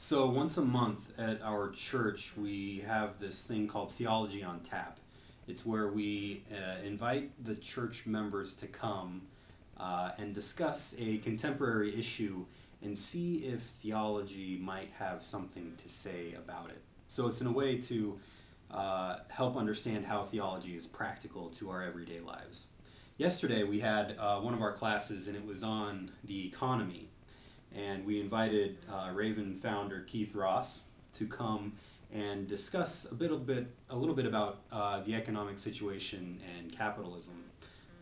So once a month at our church, we have this thing called Theology on Tap. It's where we invite the church members to come and discuss a contemporary issue and see if theology might have something to say about it. So it's in a way to help understand how theology is practical to our everyday lives. Yesterday we had one of our classes and it was on the economy, and we invited Raven founder Keith Ross to come and discuss a little bit about the economic situation and capitalism.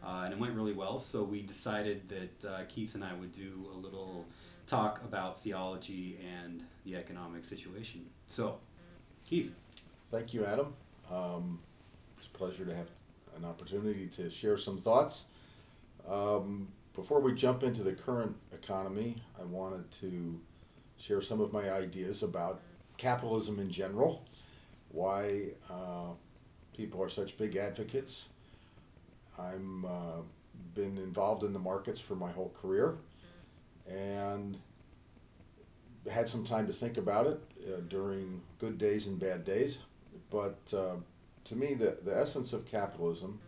And it went really well, so we decided that Keith and I would do a little talk about theology and the economic situation. So, Keith. Thank you, Adam. It's a pleasure to have an opportunity to share some thoughts. Before we jump into the current economy, I wanted to share some of my ideas about capitalism in general, why people are such big advocates. I'm been involved in the markets for my whole career and had some time to think about it during good days and bad days. But to me, the essence of capitalism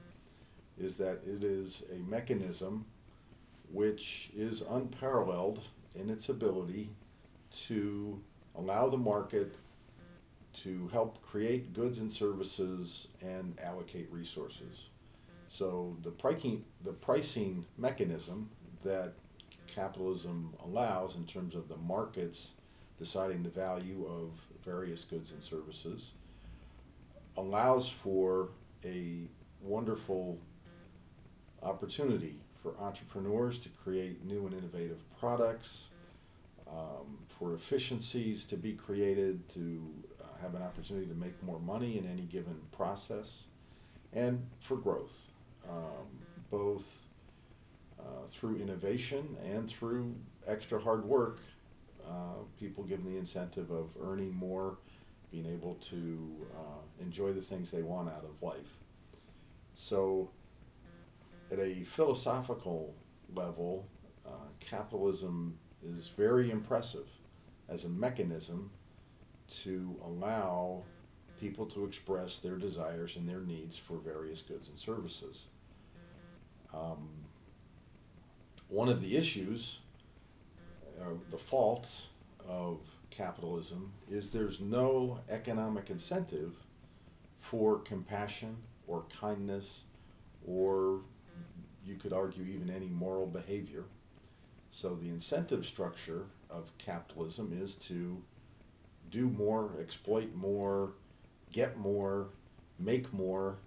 is that it is a mechanism which is unparalleled in its ability to allow the market to help create goods and services and allocate resources. So the pricing mechanism that capitalism allows in terms of the markets deciding the value of various goods and services allows for a wonderful opportunity for entrepreneurs to create new and innovative products, for efficiencies to be created, to have an opportunity to make more money in any given process, and for growth, both through innovation and through extra hard work. People given the incentive of earning more, being able to enjoy the things they want out of life. So at a philosophical level, capitalism is very impressive as a mechanism to allow people to express their desires and their needs for various goods and services. One of the issues, the faults of capitalism, is there's no economic incentive for compassion or kindness, or you could argue even any moral behavior. So the incentive structure of capitalism is to do more, exploit more, get more, make more,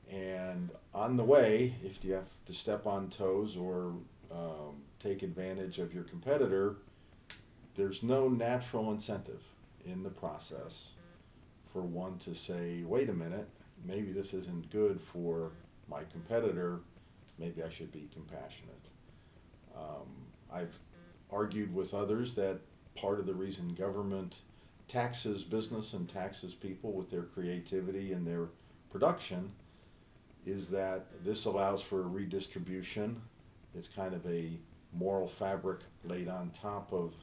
and on the way, if you have to step on toes or take advantage of your competitor, there's no natural incentive in the process for one to say, wait a minute, maybe this isn't good for my competitor, maybe I should be compassionate. I've argued with others that part of the reason government taxes business and taxes people with their creativity and their production is that this allows for a redistribution. It's kind of a moral fabric laid on top of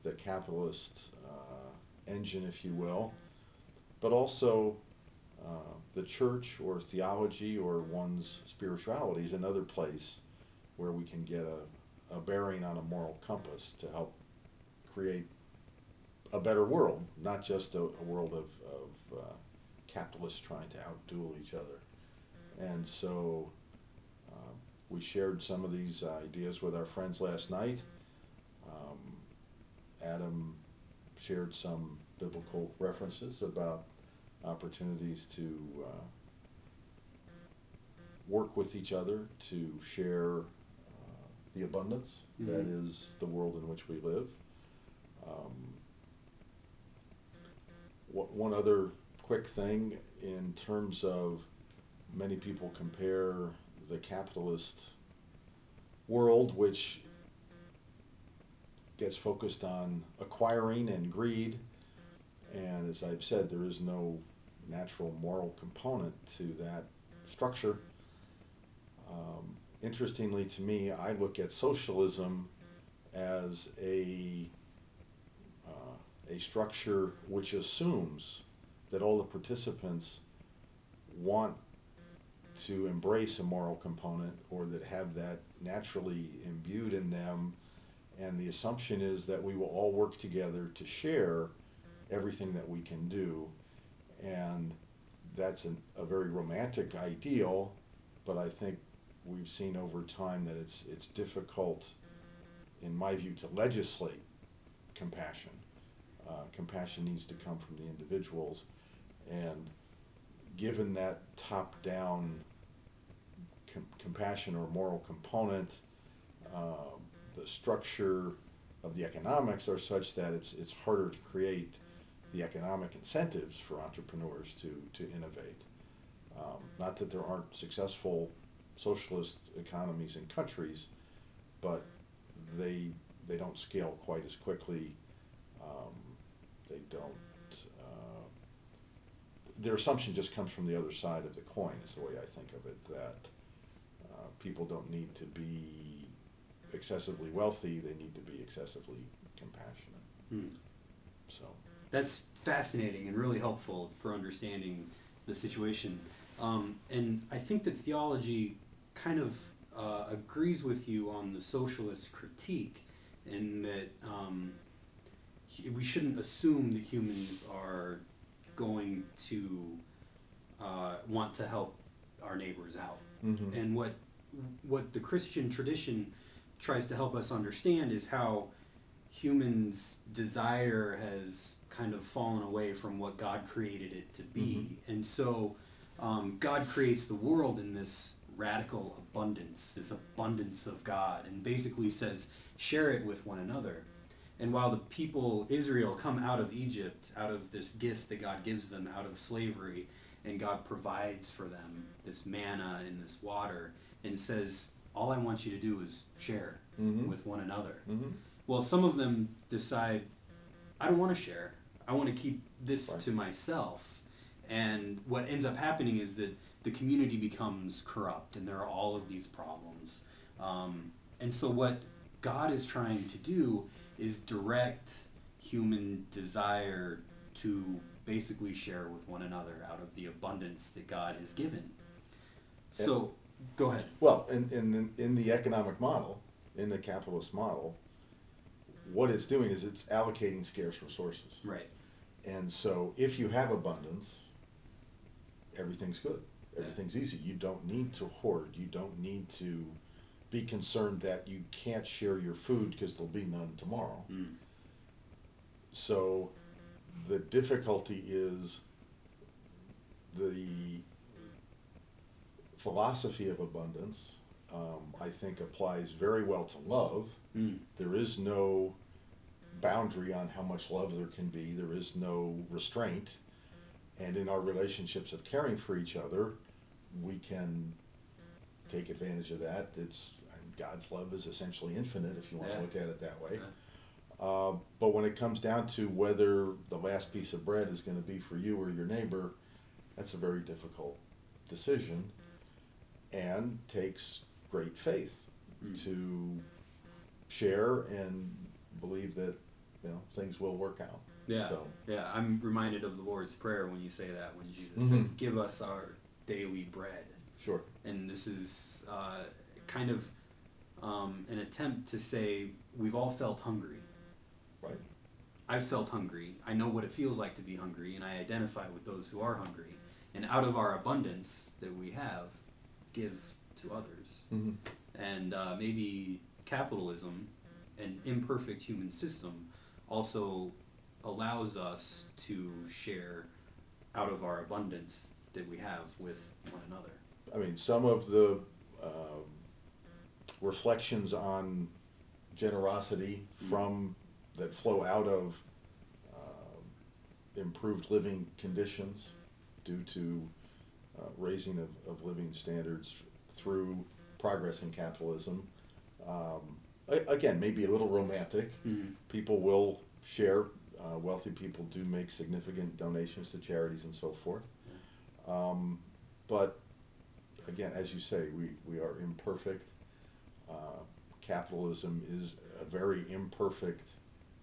the capitalist engine, if you will, but also the church or theology or one's spirituality is another place where we can get a bearing on a moral compass to help create a better world, not just a world of capitalists trying to outduel each other. And so we shared some of these ideas with our friends last night. Adam shared some biblical references about opportunities to work with each other to share the abundance that is the world in which we live. One other quick thing in terms of many people compare the capitalist world, which gets focused on acquiring and greed, and as I've said, there is no natural moral component to that structure. Interestingly to me, I look at socialism as a a structure which assumes that all the participants want to embrace a moral component, or that have that naturally imbued in them, and the assumption is that we will all work together to share everything that we can do. And that's a very romantic ideal, but I think we've seen over time that it's difficult, in my view, to legislate compassion. Compassion needs to come from the individuals, and given that top-down compassion or moral component, the structure of the economics are such that it's harder to create the economic incentives for entrepreneurs to innovate. Not that there aren't successful socialist economies in countries, but they don't scale quite as quickly. They don't. Their assumption just comes from the other side of the coin, is the way I think of it, that people don't need to be excessively wealthy, they need to be excessively compassionate. So that's fascinating and really helpful for understanding the situation. And I think that theology kind of agrees with you on the socialist critique, in that we shouldn't assume that humans are going to want to help our neighbors out. Mm-hmm. And what the Christian tradition tries to help us understand is how humans' desire has kind of fallen away from what God created it to be. Mm-hmm. And so God creates the world in this radical abundance, this abundance of God, and basically says, share it with one another. And while the people, Israel, come out of Egypt, out of this gift that God gives them, out of slavery, and God provides for them this manna and this water, and says, all I want you to do is share Mm-hmm. with one another. Mm-hmm. Well, some of them decide, I don't want to share. I want to keep this Right. to myself. And what ends up happening is that the community becomes corrupt, and there are all of these problems. And so what God is trying to do is direct human desire to basically share with one another out of the abundance that God has given. So, go ahead. Well, in the economic model, in the capitalist model, what it's doing is it's allocating scarce resources. Right. And so if you have abundance, everything's good. Everything's easy. You don't need to hoard. You don't need to be concerned that you can't share your food because there'll be none tomorrow. So the difficulty is the philosophy of abundance, I think, applies very well to love. There is no boundary on how much love there can be. There is no restraint. And in our relationships of caring for each other, we can take advantage of that. God's love is essentially infinite, if you want to look at it that way. But when it comes down to whether the last piece of bread is going to be for you or your neighbor, that's a very difficult decision, and takes great faith to share and believe that things will work out. Yeah, So, yeah. I'm reminded of the Lord's Prayer when you say that, when Jesus says, give us our daily bread. sure. And this is kind of an attempt to say, we've all felt hungry. Right. I've felt hungry. I know what it feels like to be hungry, and I identify with those who are hungry. And out of our abundance that we have, give to others. Mm-hmm. And maybe capitalism, an imperfect human system, also allows us to share out of our abundance that we have with one another. I mean, some of the reflections on generosity that flow out of improved living conditions due to raising of living standards through progress in capitalism. Again, maybe a little romantic. Mm-hmm. People will share. Wealthy people do make significant donations to charities and so forth. But again, as you say, we are imperfect. Capitalism is a very imperfect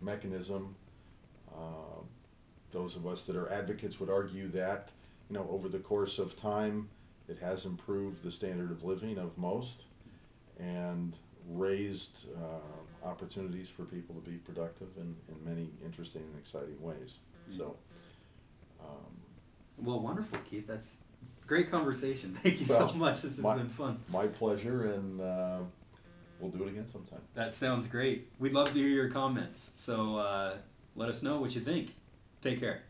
mechanism. Those of us that are advocates would argue that, over the course of time, it has improved the standard of living of most and raised opportunities for people to be productive in many interesting and exciting ways. So, well, wonderful, Keith. That's great conversation. Thank you so much. This has been fun. My pleasure, and we'll do it again sometime. That sounds great. We'd love to hear your comments. So let us know what you think. Take care.